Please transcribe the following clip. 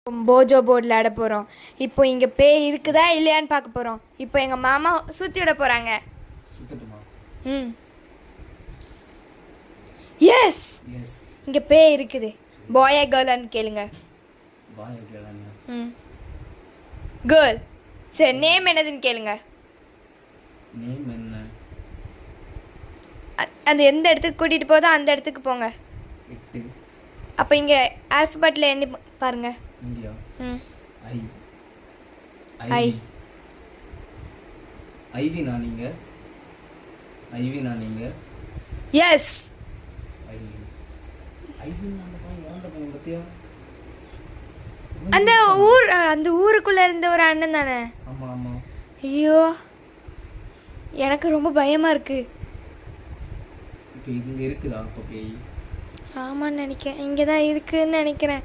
போஜோ போர்டில் ஆட போகிறோம். இப்போ இங்கே பேய் இருக்குதா இல்லையான்னு பார்க்க போகிறோம். இப்போ எங்கள் மாமா சுற்றி விட போகிறாங்க. சுத்தட்டுமா? ம் எஸ், இங்கே பேய் இருக்குது. பாயா கேர்ளான்னு கேளுங்க. பாயா கேர்ளாங்க? ம் கேர்ள். சரி, நேம் என்னதுன்னு கேளுங்க. நேம் என்ன? அது எந்த இடத்துக்கு கூட்டிகிட்டு போதோ அந்த இடத்துக்கு போங்க. 8. அப்போ இங்கே ஆல்ஃபபெட்டில் எண்ணி பாருங்க. இந்தியா. ம் ஐ. ஐ. ஐவி நான் நீங்க. ஐவி நான் நீங்க. எஸ். ஐவி. ஐவி நான் பையன் இறந்த பையன் பத்தியா? அந்த ஊருக்குள்ளே இருந்த ஒரு அண்ணன் தானே? ஆமா ஆமா. ஐயோ, எனக்கு ரொம்ப பயமாக இருக்குது. இப்போ இங்கே இருக்குதா இப்போ பேய்? ஆமான்னு நினைக்கிறேன். இங்கே தான் இருக்குதுன்னு நினைக்கிறேன்.